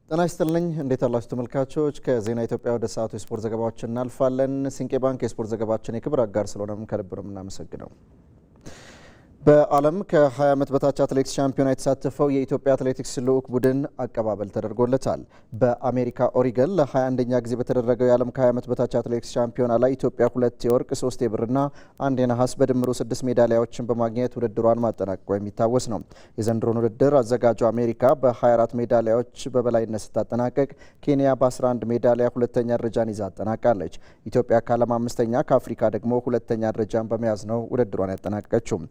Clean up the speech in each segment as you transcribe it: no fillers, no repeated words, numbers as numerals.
ጤና ይስጥልኝ እንዴት አላችሁ ተመልካቾች ከዜና ኢትዮጵያ ወደ ሰዓቱ የስፖርት ዘገባዎች እናልፋለን። ሲንቄ ባንክ የስፖርት ዘገባችን የክብር አጋር ስለሆነም ከልብ ነው የምናመሰግነው። በዓለም ከ20 ዓመት በታች አትሌቲክስ ሻምፒዮና የተሳተፈው የኢትዮጵያ አትሌቲክስ ልዑክ ቡድን አቀባበል ተደርጎለታል። በአሜሪካ ኦሪገን ለ21ኛ ጊዜ በተደረገው የዓለም ከ20 ዓመት በታች አትሌቲክስ ሻምፒዮና ላይ ኢትዮጵያ 2 የወርቅ 3 የብርና 1 የነሐስ በድምሩ 6 ሜዳሊያዎችን በማግኘት ውድድሯን ማጠናቀቋ የሚታወስ ነው። የዘንድሮን ውድድር አዘጋጁ አሜሪካ በ24 ሜዳሊያዎች በበላይነት ስታጠናቀቅ ኬንያ በ11 ሜዳሊያ ሁለተኛ ደረጃን ይዛ አጠናቃለች። ኢትዮጵያ ከዓለም አምስተኛ ከአፍሪካ ደግሞ ሁለተኛ ደረጃን በመያዝ ነው ውድድሯን ያጠናቀቀችው።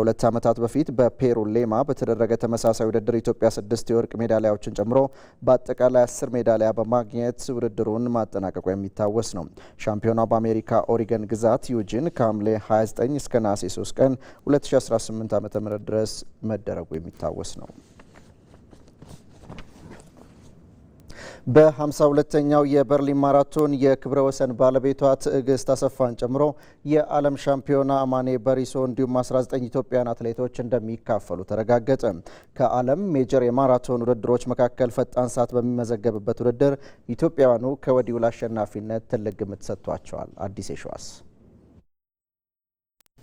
ከ2 ዓመታት በፊት በፔሩ ሌማ በተደረገ ተመሳሳይ ውድድር ኢትዮጵያ 6 የወርቅ ሜዳሊያዎችን ጨምሮ በአጠቃላይ 10 ሜዳሊያ በማግኘት ውድድሩን ማጠናቀቁ የሚታወስ ነው። ሻምፒዮናው በአሜሪካ ኦሪገን ግዛት ዩጂን ከሐምሌ 29 እስከ ነሐሴ 3 ቀን 2018 ዓ.ም ድረስ መደረጉ የሚታወስ ነው። በ52ኛው የበርሊን ማራቶን የክብረ ወሰን ባለቤቷ ትዕግስት አሰፋን ጨምሮ የዓለም ሻምፒዮና አማኔ በሪሶ እንዲሁም 19 ኢትዮጵያውያን አትሌቶች እንደሚካፈሉ ተረጋገጠ። ከዓለም ሜጀር የማራቶን ውድድሮች መካከል ፈጣን ሰዓት በሚመዘገብበት ውድድር ኢትዮጵያውያኑ ከወዲሁ ለአሸናፊነት ትልቅ ግምት ሰጥቷቸዋል። አዲስ የሸዋስ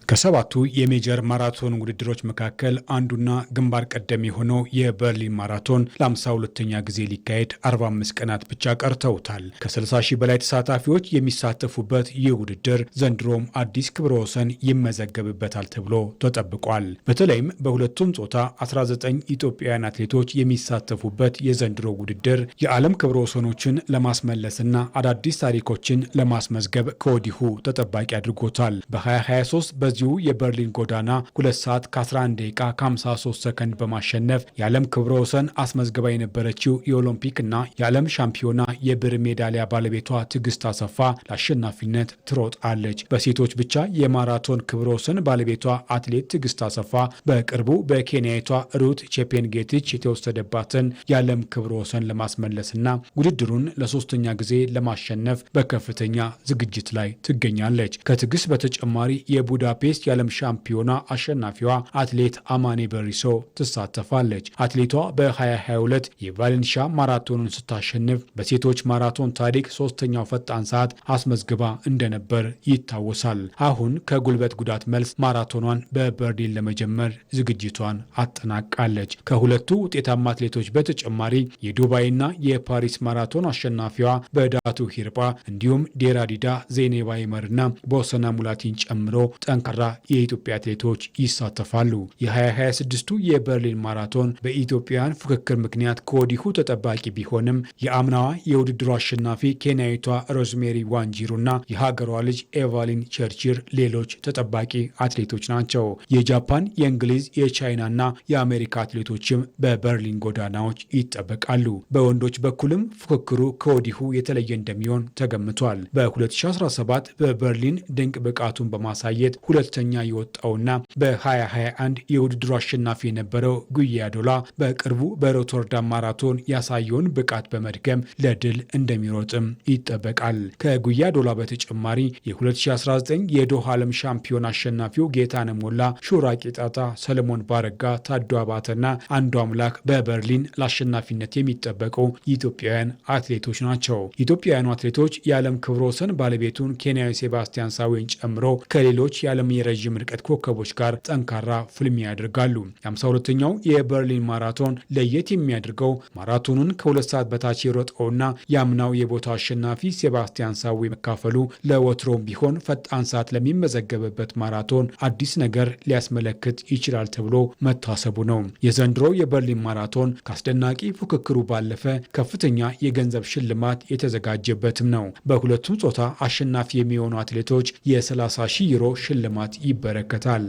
ከሰባቱ የሜጀር ማራቶን ውድድሮች መካከል አንዱና ግንባር ቀደም የሆነው የበርሊን ማራቶን ለ52ኛ ጊዜ ሊካሄድ 45 ቀናት ብቻ ቀርተውታል። ከ60 ሺህ በላይ ተሳታፊዎች የሚሳተፉበት ይህ ውድድር ዘንድሮም አዲስ ክብረ ወሰን ይመዘገብበታል ተብሎ ተጠብቋል። በተለይም በሁለቱም ጾታ 19 ኢትዮጵያውያን አትሌቶች የሚሳተፉበት የዘንድሮ ውድድር የዓለም ክብረ ወሰኖችን ለማስመለስና አዳዲስ ታሪኮችን ለማስመዝገብ ከወዲሁ ተጠባቂ አድርጎታል። በ2023 በዚሁ የበርሊን ጎዳና 2 ሰዓት ከ11 ደቂቃ ከ53 ሰከንድ በማሸነፍ የዓለም ክብረ ወሰን አስመዝግባ የነበረችው የኦሎምፒክና የዓለም ሻምፒዮና የብር ሜዳሊያ ባለቤቷ ትዕግስት አሰፋ ለአሸናፊነት ትሮጣለች። በሴቶች ብቻ የማራቶን ክብረ ወሰን ባለቤቷ አትሌት ትዕግስት አሰፋ በቅርቡ በኬንያዊቷ ሩት ቼፔንጌቲች የተወሰደባትን የዓለም ክብረ ወሰን ለማስመለስና ውድድሩን ለ3ኛ ጊዜ ለማሸነፍ በከፍተኛ ዝግጅት ላይ ትገኛለች። ከትዕግስት በተጨማሪ የቡዳፔስት የዓለም ሻምፒዮና አሸናፊዋ አትሌት አማኔ በሪሶ ትሳተፋለች። አትሌቷ በ2022 የቫሌንሺያ ማራቶንን ስታሸንፍ በሴቶች ማራቶን ታሪክ 3ኛው ፈጣን ሰዓት አስመዝግባ እንደነበር ይታወሳል። አሁን ከጉልበት ጉዳት መልስ ማራቶኗን በበርሊን ለመጀመር ዝግጅቷን አጠናቃለች። ከሁለቱ ውጤታማ አትሌቶች በተጨማሪ የዱባይና የፓሪስ ማራቶን አሸናፊዋ በዳቱ ሂርጳ እንዲሁም ዴራ ዲዳ፣ ዜኔባ ይመርና በወሰና ሙላቲን ጨምሮ ጠንካራ የኢትዮጵያ አትሌቶች ይሳተፋሉ። የ2026ቱ የበርሊን ማራቶን በኢትዮጵያውያን ፍክክር ምክንያት ከወዲሁ ተጠባቂ ቢሆንም የአምናዋ የውድድሩ አሸናፊ ኬንያዊቷ ሮዝሜሪ ዋንጂሩና የሀገሯ ልጅ ኤቫሊን ቸርችር ሌሎች ተጠባቂ አትሌቶች ናቸው። የጃፓን፣ የእንግሊዝ፣ የቻይናና የአሜሪካ አትሌቶችም በበርሊን ጎዳናዎች ይጠበቃሉ። በወንዶች በኩልም ፍክክሩ ከወዲሁ የተለየ እንደሚሆን ተገምቷል። በ2017 በበርሊን ድንቅ ብቃቱን በማሳየት ሁለተኛ የወጣውና በ2021 የውድድሩ አሸናፊ የነበረው ጉያ ዶላ በቅርቡ በሮተርዳም ማራቶን ያሳየውን ብቃት በመድገም ለድል እንደሚሮጥም ይጠበቃል። ከጉያ ዶላ በተጨማሪ የ2019 የዶሃ ዓለም ሻምፒዮን አሸናፊው ጌታነህ ሞላ፣ ሹራ ቂጣታ፣ ሰለሞን ባረጋ፣ ታዱ አባተና አንዱ አምላክ በበርሊን ለአሸናፊነት የሚጠበቁ ኢትዮጵያውያን አትሌቶች ናቸው። ኢትዮጵያውያኑ አትሌቶች የዓለም ክብረ ወሰን ባለቤቱን ኬንያዊ ሴባስቲያን ሳዌን ጨምሮ ከሌሎች የዓለም የረዥም ርቀት ኮከቦች ጋር ጠንካራ ፍልሚያ ያደርጋሉ። የ52ኛው የበርሊን ማራቶን ለየት የሚያደርገው ማራቶኑን ከ2 ሰዓት በታች የሮጠውና የአምናው የቦታ አሸናፊ ሴባስቲያን ሳዌ መካፈሉ ለወትሮም ቢሆን ፈጣን ሰዓት ለሚመዘገብበት ማራቶን አዲስ ነገር ሊያስመለክት ይችላል ተብሎ መታሰቡ ነው። የዘንድሮ የበርሊን ማራቶን ከአስደናቂ ፉክክሩ ባለፈ ከፍተኛ የገንዘብ ሽልማት የተዘጋጀበትም ነው። በሁለቱም ጾታ አሸናፊ የሚሆኑ አትሌቶች የ30,000 ዩሮ ሽልማት ይበረከታል።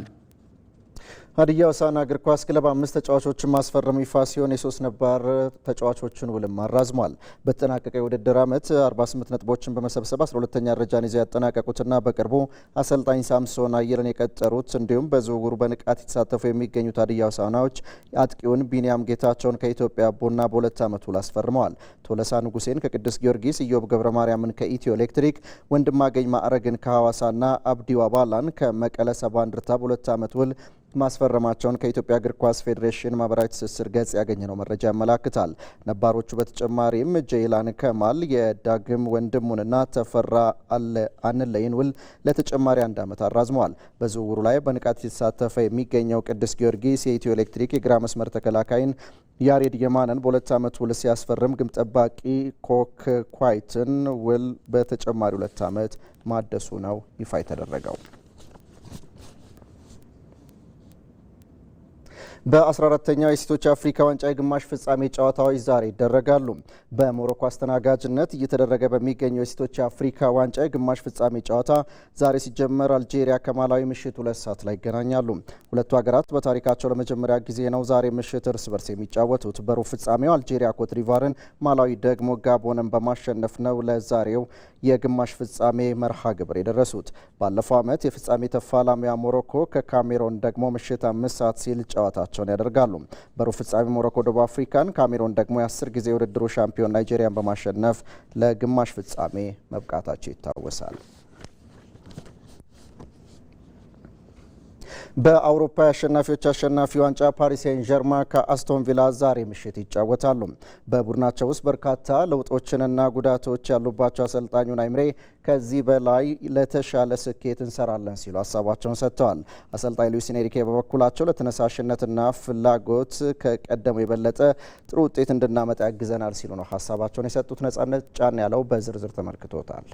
ሀዲያ ሆሳዕና እግር ኳስ ክለብ 5 ተጫዋቾችን ማስፈረሙ ይፋ ሲሆን የ3 ነባር ተጫዋቾችን ውልም አራዝሟል። በተጠናቀቀ የውድድር ዓመት 48 ነጥቦችን በመሰብሰብ 12ኛ ደረጃን ይዘው ያጠናቀቁትና በቅርቡ አሰልጣኝ ሳምሶን አየለን የቀጠሩት እንዲሁም በዝውውሩ በንቃት የተሳተፉ የሚገኙት ሀዲያ ሆሳዕናዎች አጥቂውን ቢኒያም ጌታቸውን ከኢትዮጵያ ቡና በ2 ዓመት ውል አስፈርመዋል። ቶለሳ ንጉሴን ከቅዱስ ጊዮርጊስ፣ ኢዮብ ገብረ ማርያምን ከኢትዮ ኤሌክትሪክ፣ ወንድማገኝ ማዕረግን ከሐዋሳና አብዲ ዋባላን ከመቀለ ሰባ እንደርታ በ2 ዓመት ውል ማስፈረማቸውን ከኢትዮጵያ እግር ኳስ ፌዴሬሽን ማህበራዊ ትስስር ገጽ ያገኘነው መረጃ ያመላክታል። ነባሮቹ በተጨማሪም ጄይላን ከማል የዳግም ወንድሙንና ተፈራ አንለይን ውል ለተጨማሪ 1 ዓመት አራዝመዋል። በዝውውሩ ላይ በንቃት የተሳተፈ የሚገኘው ቅዱስ ጊዮርጊስ የኢትዮ ኤሌክትሪክ የግራ መስመር ተከላካይን ያሬድ የማነን በ2 ዓመት ውል ሲያስፈርም ግብ ጠባቂ ኮክ ኳይትን ውል በተጨማሪ 2 ዓመት ማደሱ ነው ይፋ የተደረገው። በ14ተኛው የሴቶች አፍሪካ ዋንጫ የግማሽ ፍጻሜ ጨዋታዎች ዛሬ ይደረጋሉ። በሞሮኮ አስተናጋጅነት እየተደረገ በሚገኘው የሴቶች አፍሪካ ዋንጫ የግማሽ ፍጻሜ ጨዋታ ዛሬ ሲጀመር አልጄሪያ ከማላዊ ምሽት 2 ሰዓት ላይ ይገናኛሉ። ሁለቱ ሀገራት በታሪካቸው ለመጀመሪያ ጊዜ ነው ዛሬ ምሽት እርስ በርስ የሚጫወቱት። በሩብ ፍጻሜው አልጄሪያ ኮትዲቫርን፣ ማላዊ ደግሞ ጋቦንን በማሸነፍ ነው ለዛሬው የግማሽ ፍጻሜ መርሃ ግብር የደረሱት። ባለፈው ዓመት የፍጻሜ ተፋላሚዋ ሞሮኮ ከካሜሮን ደግሞ ምሽት 5 ሰዓት ሲል ጨዋታቸውን ያደርጋሉ። በሩብ ፍጻሜ ሞሮኮ ደቡብ አፍሪካን፣ ካሜሮን ደግሞ የ10 ጊዜ የውድድሩ ሻምፒዮን ናይጄሪያን በማሸነፍ ለግማሽ ፍጻሜ መብቃታቸው ይታወሳል። በአውሮፓ የአሸናፊዎች አሸናፊ ዋንጫ ፓሪስ ሴን ዠርማ ከአስቶን ቪላ ዛሬ ምሽት ይጫወታሉ። በቡድናቸው ውስጥ በርካታ ለውጦችንና ጉዳቶች ያሉባቸው አሰልጣኙ ኡናይ ኤምሬ ከዚህ በላይ ለተሻለ ስኬት እንሰራለን ሲሉ ሀሳባቸውን ሰጥተዋል። አሰልጣኝ ሉዊስ ኤንሪኬ በበኩላቸው ለተነሳሽነትና ፍላጎት ከቀደሙ የበለጠ ጥሩ ውጤት እንድናመጣ ያግዘናል ሲሉ ነው ሀሳባቸውን የሰጡት። ነጻነት ጫን ያለው በዝርዝር ተመልክቶታል።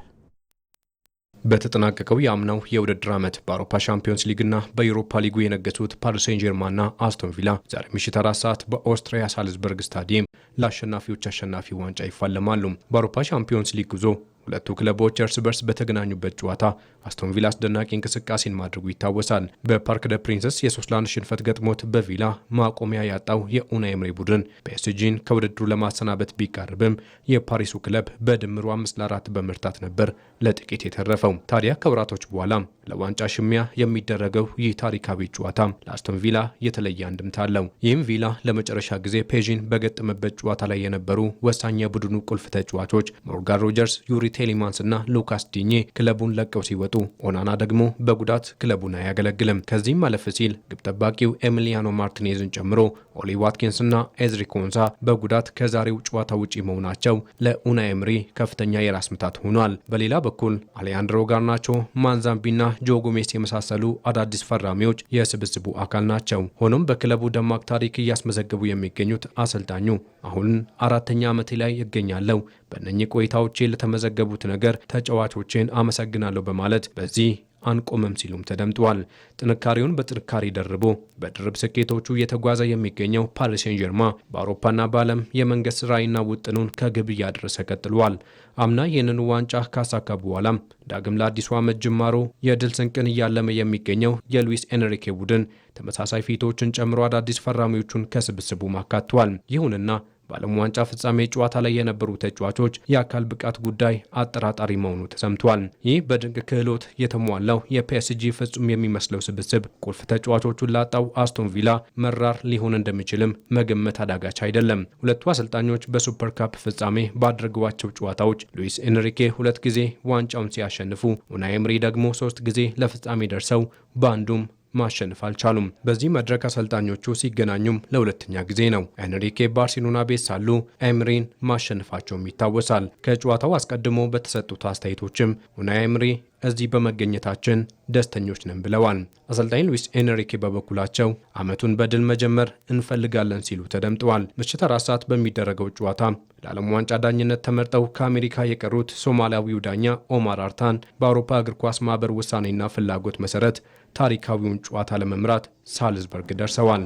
በተጠናቀቀው የአምናው የውድድር ዓመት በአውሮፓ ሻምፒዮንስ ሊግና በዩሮፓ ሊጉ የነገሱት ፓሪስ ሴን ጀርማንና አስቶን ቪላ ዛሬ ምሽት 4 ሰዓት በኦስትሪያ ሳልዝበርግ ስታዲየም ለአሸናፊዎች አሸናፊ ዋንጫ ይፋለማሉ። በአውሮፓ ሻምፒዮንስ ሊግ ጉዞ ሁለቱ ክለቦች እርስ በርስ በተገናኙበት ጨዋታ አስቶን ቪላ አስደናቂ እንቅስቃሴን ማድረጉ ይታወሳል። በፓርክ ደ ፕሪንሰስ የ3-1 ሽንፈት ገጥሞት በቪላ ማቆሚያ ያጣው የኡናይ ኤምሬ ቡድን ፒኤስጂን ከውድድሩ ለማሰናበት ቢቃርብም የፓሪሱ ክለብ በድምሩ 5-4 በመርታት ነበር ለጥቂት የተረፈው። ታዲያ ከወራቶች በኋላ ለዋንጫ ሽሚያ የሚደረገው ይህ ታሪካዊ ጨዋታ ለአስቶን ቪላ የተለየ አንድምታ አለው። ይህም ቪላ ለመጨረሻ ጊዜ ፔዥን በገጠመበት ጨዋታ ላይ የነበሩ ወሳኝ የቡድኑ ቁልፍ ተጫዋቾች ሞርጋን ሮጀርስ፣ ዩሪ ቴሊማንስ እና ሉካስ ዲኜ ክለቡን ለቀው ሲወጡ ኦናና ደግሞ በጉዳት ክለቡን አያገለግልም። ከዚህም ማለፍ ሲል ግብ ጠባቂው ኤሚሊያኖ ማርቲኔዝን ጨምሮ ኦሊ ዋትኪንስ እና ኤዝሪ ኮንሳ በጉዳት ከዛሬው ጨዋታ ውጪ መሆናቸው ለኡናይ ኤምሪ ከፍተኛ የራስ ምታት ሆኗል። በሌላ በኩል አሌያንድሮ ጋርናቾ፣ ማንዛምቢና ጆ ጎሜስ የመሳሰሉ አዳዲስ ፈራሚዎች የስብስቡ አካል ናቸው። ሆኖም በክለቡ ደማቅ ታሪክ እያስመዘገቡ የሚገኙት አሰልጣኙ አሁን 4ኛ ዓመቴ ላይ ይገኛለሁ፣ በእነኚህ ቆይታዎቼ ለተመዘገቡት ነገር ተጫዋቾችን አመሰግናለሁ በማለት በዚህ አንቆምም ሲሉም ተደምጧል። ጥንካሬውን በጥንካሬ ደርቦ በድርብ ስኬቶቹ እየተጓዘ የሚገኘው ፓሪስ ሴን ዠርማ በአውሮፓና በዓለም የመንገስ ራዕይና ውጥኑን ከግብ እያደረሰ ቀጥሏል። አምና ይህንን ዋንጫ ካሳካ በኋላም ዳግም ለአዲሱ ዓመት ጅማሮ የድል ስንቅን እያለመ የሚገኘው የሉዊስ ኤንሪኬ ቡድን ተመሳሳይ ፊቶችን ጨምሮ አዳዲስ ፈራሚዎቹን ከስብስቡ አካቷል። ይሁንና በዓለም ዋንጫ ፍጻሜ ጨዋታ ላይ የነበሩ ተጫዋቾች የአካል ብቃት ጉዳይ አጠራጣሪ መሆኑ ተሰምቷል። ይህ በድንቅ ክህሎት የተሟላው የፒኤስጂ ፍጹም የሚመስለው ስብስብ ቁልፍ ተጫዋቾቹን ላጣው አስቶን ቪላ መራር ሊሆን እንደሚችልም መገመት አዳጋች አይደለም። ሁለቱ አሰልጣኞች በሱፐር ካፕ ፍጻሜ ባደረጓቸው ጨዋታዎች ሉዊስ ኤንሪኬ 2 ጊዜ ዋንጫውን ሲያሸንፉ፣ ኡናይ ኤምሪ ደግሞ 3 ጊዜ ለፍጻሜ ደርሰው በአንዱም ማሸነፍ አልቻሉም። በዚህ መድረክ አሰልጣኞቹ ሲገናኙም ለሁለተኛ ጊዜ ነው። ኤንሪኬ ባርሴሎና ቤት ሳሉ ኤምሪን ማሸነፋቸውም ይታወሳል። ከጨዋታው አስቀድሞ በተሰጡት አስተያየቶችም ኡናይ ኤምሪ እዚህ በመገኘታችን ደስተኞች ነን ብለዋል። አሰልጣኝ ሉዊስ ኤንሪኬ በበኩላቸው ዓመቱን በድል መጀመር እንፈልጋለን ሲሉ ተደምጠዋል። ምሽት 4 ሰዓት በሚደረገው ጨዋታ ለዓለም ዋንጫ ዳኝነት ተመርጠው ከአሜሪካ የቀሩት ሶማሊያዊው ዳኛ ኦማር አርታን በአውሮፓ እግር ኳስ ማህበር ውሳኔና ፍላጎት መሰረት ታሪካዊውን ጨዋታ ለመምራት ሳልዝበርግ ደርሰዋል።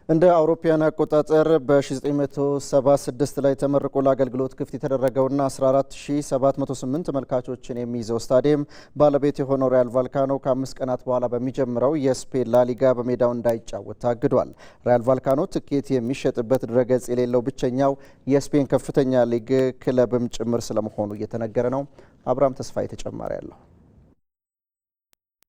እንደ አውሮፓውያን አቆጣጠር በ1976 ላይ ተመርቆ ለአገልግሎት ክፍት የተደረገውና 14708 ተመልካቾችን የሚይዘው ስታዲየም ባለቤት የሆነው ሪያል ቫልካኖ ከ5 ቀናት በኋላ በሚጀምረው የስፔን ላሊጋ በሜዳው እንዳይጫወት ታግዷል። ሪያል ቫልካኖ ትኬት የሚሸጥበት ድረገጽ የሌለው ብቸኛው የስፔን ከፍተኛ ሊግ ክለብም ጭምር ስለመሆኑ እየተነገረ ነው። አብርሃም ተስፋዬ ተጨማሪ ያለው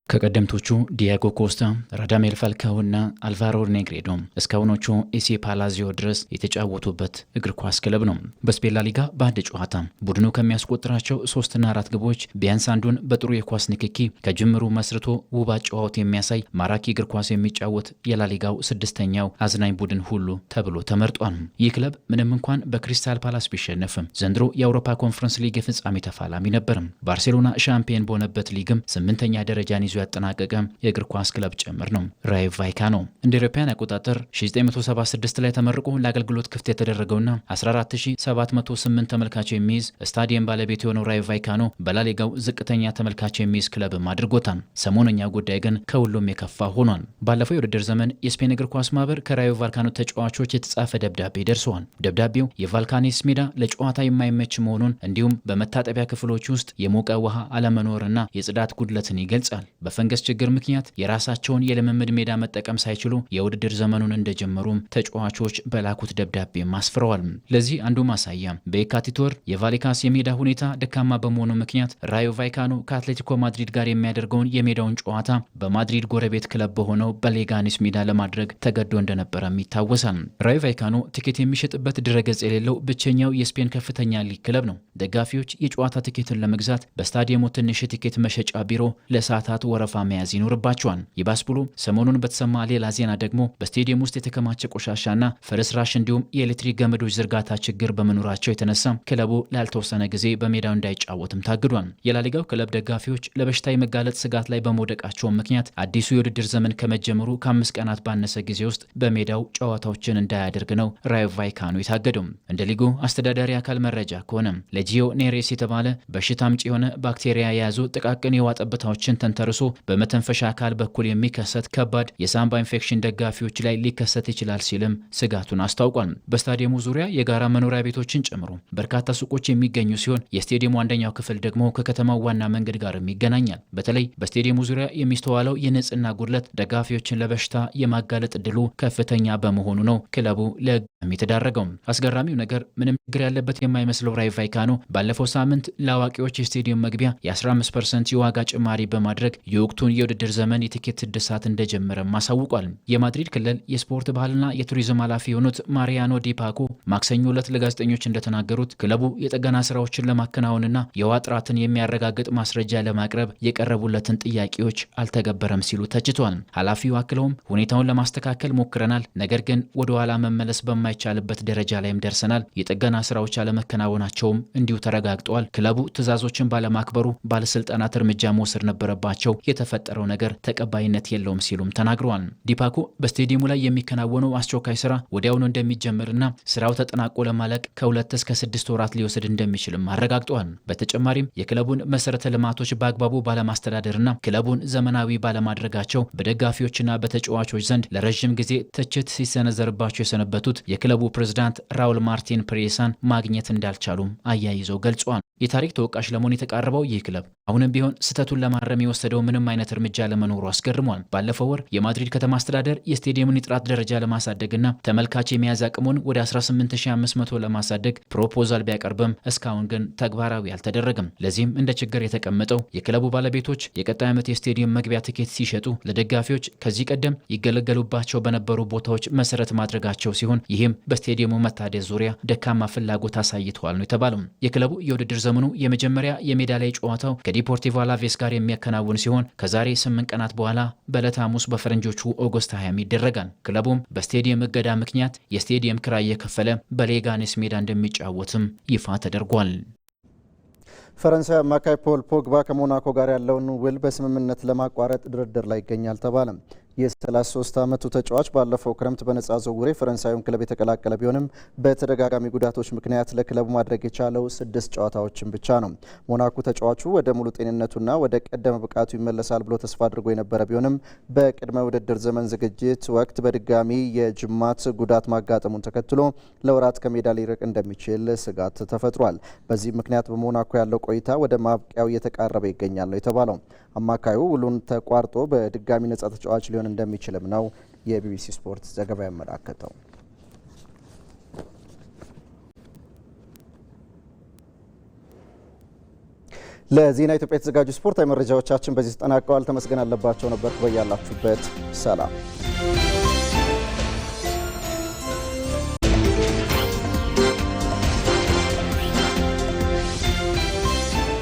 ከቀደምቶቹ ዲያጎ ኮስታ፣ ራዳሜል ፋልካኦና አልቫሮ ኔግሬዶ እስካሁኖቹ ኤሲ ፓላዚዮ ድረስ የተጫወቱበት እግር ኳስ ክለብ ነው። በስፔን ላ ሊጋ በአንድ ጨዋታ ቡድኑ ከሚያስቆጥራቸው 3ና 4 ግቦች ቢያንስ አንዱን በጥሩ የኳስ ንክኪ ከጅምሩ መስርቶ ውብ አጨዋወት የሚያሳይ ማራኪ እግር ኳስ የሚጫወት የላሊጋው 6ኛው አዝናኝ ቡድን ሁሉ ተብሎ ተመርጧል። ይህ ክለብ ምንም እንኳን በክሪስታል ፓላስ ቢሸነፍም ዘንድሮ የአውሮፓ ኮንፈረንስ ሊግ የፍጻሜ ተፋላሚ ነበርም። ባርሴሎና ሻምፒየን በሆነበት ሊግም 8ኛ ደረጃን ይዞ ያጠናቀቀ የእግር ኳስ ክለብ ጭምር ነው። ራዮ ቫይካኖ እንደ አውሮፓውያን አቆጣጠር 1976 ላይ ተመርቆ ለአገልግሎት ክፍት የተደረገውና 14708 ተመልካች የሚይዝ ስታዲየም ባለቤት የሆነው ራዮ ቫይካኖ በላሊጋው ዝቅተኛ ተመልካች የሚይዝ ክለብም አድርጎታል። ሰሞነኛ ጉዳይ ግን ከሁሉም የከፋ ሆኗል። ባለፈው የውድድር ዘመን የስፔን እግር ኳስ ማህበር ከራዮ ቫይካኖ ተጫዋቾች የተጻፈ ደብዳቤ ደርሰዋል። ደብዳቤው የቫልካኒስ ሜዳ ለጨዋታ የማይመች መሆኑን እንዲሁም በመታጠቢያ ክፍሎች ውስጥ የሞቀ ውሃ አለመኖርና የጽዳት ጉድለትን ይገልጻል። በፈንገስ ችግር ምክንያት የራሳቸውን የልምምድ ሜዳ መጠቀም ሳይችሉ የውድድር ዘመኑን እንደጀመሩም ተጫዋቾች በላኩት ደብዳቤ አስፍረዋል። ለዚህ አንዱ ማሳያ በየካቲት ወር የቫሌካስ የሜዳ ሁኔታ ደካማ በመሆኑ ምክንያት ራዮ ቫይካኖ ከአትሌቲኮ ማድሪድ ጋር የሚያደርገውን የሜዳውን ጨዋታ በማድሪድ ጎረቤት ክለብ በሆነው በሌጋኒስ ሜዳ ለማድረግ ተገዶ እንደነበረም ይታወሳል። ራዮ ቫይካኖ ቲኬት የሚሸጥበት ድረገጽ የሌለው ብቸኛው የስፔን ከፍተኛ ሊግ ክለብ ነው። ደጋፊዎች የጨዋታ ቲኬትን ለመግዛት በስታዲየሙ ትንሽ ቲኬት መሸጫ ቢሮ ለሰዓታት ወረፋ መያዝ ይኖርባቸዋል። ይባስ ብሎ ሰሞኑን በተሰማ ሌላ ዜና ደግሞ በስቴዲየም ውስጥ የተከማቸ ቆሻሻና ፍርስራሽ እንዲሁም የኤሌክትሪክ ገመዶች ዝርጋታ ችግር በመኖራቸው የተነሳ ክለቡ ላልተወሰነ ጊዜ በሜዳው እንዳይጫወትም ታግዷል። የላሊጋው ክለብ ደጋፊዎች ለበሽታ የመጋለጥ ስጋት ላይ በመውደቃቸው ምክንያት አዲሱ የውድድር ዘመን ከመጀመሩ ከ5 ቀናት ባነሰ ጊዜ ውስጥ በሜዳው ጨዋታዎችን እንዳያደርግ ነው ራዮ ቫይካኖ የታገደው። እንደ ሊጉ አስተዳዳሪ አካል መረጃ ከሆነ ለጂኦ ኔሬስ የተባለ በሽታ አምጪ የሆነ ባክቴሪያ የያዙ ጥቃቅን የውሃ ጠብታዎችን ተንተርሶ በመተንፈሻ አካል በኩል የሚከሰት ከባድ የሳምባ ኢንፌክሽን ደጋፊዎች ላይ ሊከሰት ይችላል ሲልም ስጋቱን አስታውቋል። በስታዲየሙ ዙሪያ የጋራ መኖሪያ ቤቶችን ጨምሮ በርካታ ሱቆች የሚገኙ ሲሆን የስቴዲየሙ አንደኛው ክፍል ደግሞ ከከተማው ዋና መንገድ ጋርም ይገናኛል። በተለይ በስቴዲየሙ ዙሪያ የሚስተዋለው የንጽህና ጉድለት ደጋፊዎችን ለበሽታ የማጋለጥ እድሉ ከፍተኛ በመሆኑ ነው ክለቡ ለሕግም የተዳረገው። አስገራሚው ነገር ምንም ችግር ያለበት የማይመስለው ራዮ ቫይካኖ ባለፈው ሳምንት ለአዋቂዎች የስቴዲየም መግቢያ የ15% የዋጋ ጭማሪ በማድረግ የወቅቱን የውድድር ዘመን የቲኬት እድሳት እንደጀመረም አሳውቋል። የማድሪድ ክልል የስፖርት ባህልና የቱሪዝም ኃላፊ የሆኑት ማሪያኖ ዲፓኮ ማክሰኞ ዕለት ለጋዜጠኞች እንደተናገሩት ክለቡ የጥገና ስራዎችን ለማከናወንና የውሃ ጥራትን የሚያረጋግጥ ማስረጃ ለማቅረብ የቀረቡለትን ጥያቄዎች አልተገበረም ሲሉ ተችቷል። ኃላፊው አክለውም ሁኔታውን ለማስተካከል ሞክረናል፣ ነገር ግን ወደ ኋላ መመለስ በማይቻልበት ደረጃ ላይም ደርሰናል። የጥገና ስራዎች አለመከናወናቸውም እንዲሁ ተረጋግጠዋል። ክለቡ ትዕዛዞችን ባለማክበሩ ባለስልጣናት እርምጃ መውሰድ ነበረባቸው። የተፈጠረው ነገር ተቀባይነት የለውም ሲሉም ተናግረዋል። ዲፓኮ በስቴዲየሙ ላይ የሚከናወነው አስቸኳይ ስራ ወዲያውኑ እንደሚጀምርና ስራው ተጠናቆ ለማለቅ ከ2 እስከ 6 ወራት ሊወስድ እንደሚችልም አረጋግጠዋል። በተጨማሪም የክለቡን መሰረተ ልማቶች በአግባቡ ባለማስተዳደርና ክለቡን ዘመናዊ ባለማድረጋቸው በደጋፊዎችና በተጫዋቾች ዘንድ ለረዥም ጊዜ ትችት ሲሰነዘርባቸው የሰነበቱት የክለቡ ፕሬዝዳንት ራውል ማርቲን ፕሬሳን ማግኘት እንዳልቻሉም አያይዘው ገልጸዋል። የታሪክ ተወቃሽ ለመሆን የተቃረበው ይህ ክለብ አሁንም ቢሆን ስህተቱን ለማረም የወሰደው ምንም አይነት እርምጃ ለመኖሩ አስገርሟል። ባለፈው ወር የማድሪድ ከተማ አስተዳደር የስቴዲየሙን የጥራት ደረጃ ለማሳደግና ተመልካች የመያዝ አቅሙን ወደ 18500 ለማሳደግ ፕሮፖዛል ቢያቀርብም እስካሁን ግን ተግባራዊ አልተደረገም። ለዚህም እንደ ችግር የተቀመጠው የክለቡ ባለቤቶች የቀጣይ ዓመት የስቴዲየም መግቢያ ትኬት ሲሸጡ ለደጋፊዎች ከዚህ ቀደም ይገለገሉባቸው በነበሩ ቦታዎች መሰረት ማድረጋቸው ሲሆን ይህም በስቴዲየሙ መታደስ ዙሪያ ደካማ ፍላጎት አሳይተዋል ነው የተባለው። የክለቡ የውድድር ዘመኑ የመጀመሪያ የሜዳ ላይ ጨዋታው ከዲፖርቲቮ አላቬስ ጋር የሚያከናውን ሲሆን ከዛሬ 8 ቀናት በኋላ በዕለተ ሐሙስ በፈረንጆቹ ኦገስት 20 ይደረጋል። ክለቡም በስቴዲየም እገዳ ምክንያት የስቴዲየም ክራይ የከፈለ በሌጋኔስ ሜዳ እንደሚጫወትም ይፋ ተደርጓል። ፈረንሳይ አማካይ ፖል ፖግባ ከሞናኮ ጋር ያለውን ውል በስምምነት ለማቋረጥ ድርድር ላይ ይገኛል ተባለ። የ33 ዓመቱ ተጫዋች ባለፈው ክረምት በነጻ ዝውውር የፈረንሳዩን ክለብ የተቀላቀለ ቢሆንም በተደጋጋሚ ጉዳቶች ምክንያት ለክለቡ ማድረግ የቻለው 6 ጨዋታዎችን ብቻ ነው። ሞናኮ ተጫዋቹ ወደ ሙሉ ጤንነቱና ወደ ቀደመ ብቃቱ ይመለሳል ብሎ ተስፋ አድርጎ የነበረ ቢሆንም በቅድመ ውድድር ዘመን ዝግጅት ወቅት በድጋሚ የጅማት ጉዳት ማጋጠሙን ተከትሎ ለወራት ከሜዳ ሊርቅ እንደሚችል ስጋት ተፈጥሯል። በዚህ ምክንያት በሞናኮ ያለው ቆይታ ወደ ማብቂያው እየተቃረበ ይገኛል ነው የተባለው። አማካዩ ውሉን ተቋርጦ በድጋሚ ነጻ ተጫዋች ሊሆን እንደሚችልም ነው የቢቢሲ ስፖርት ዘገባ ያመላከተው። ለዜና ኢትዮጵያ የተዘጋጁ ስፖርታዊ መረጃዎቻችን በዚህ ተጠናቀዋል። ተመስገን አለባቸው ነበር። በያላችሁበት ሰላም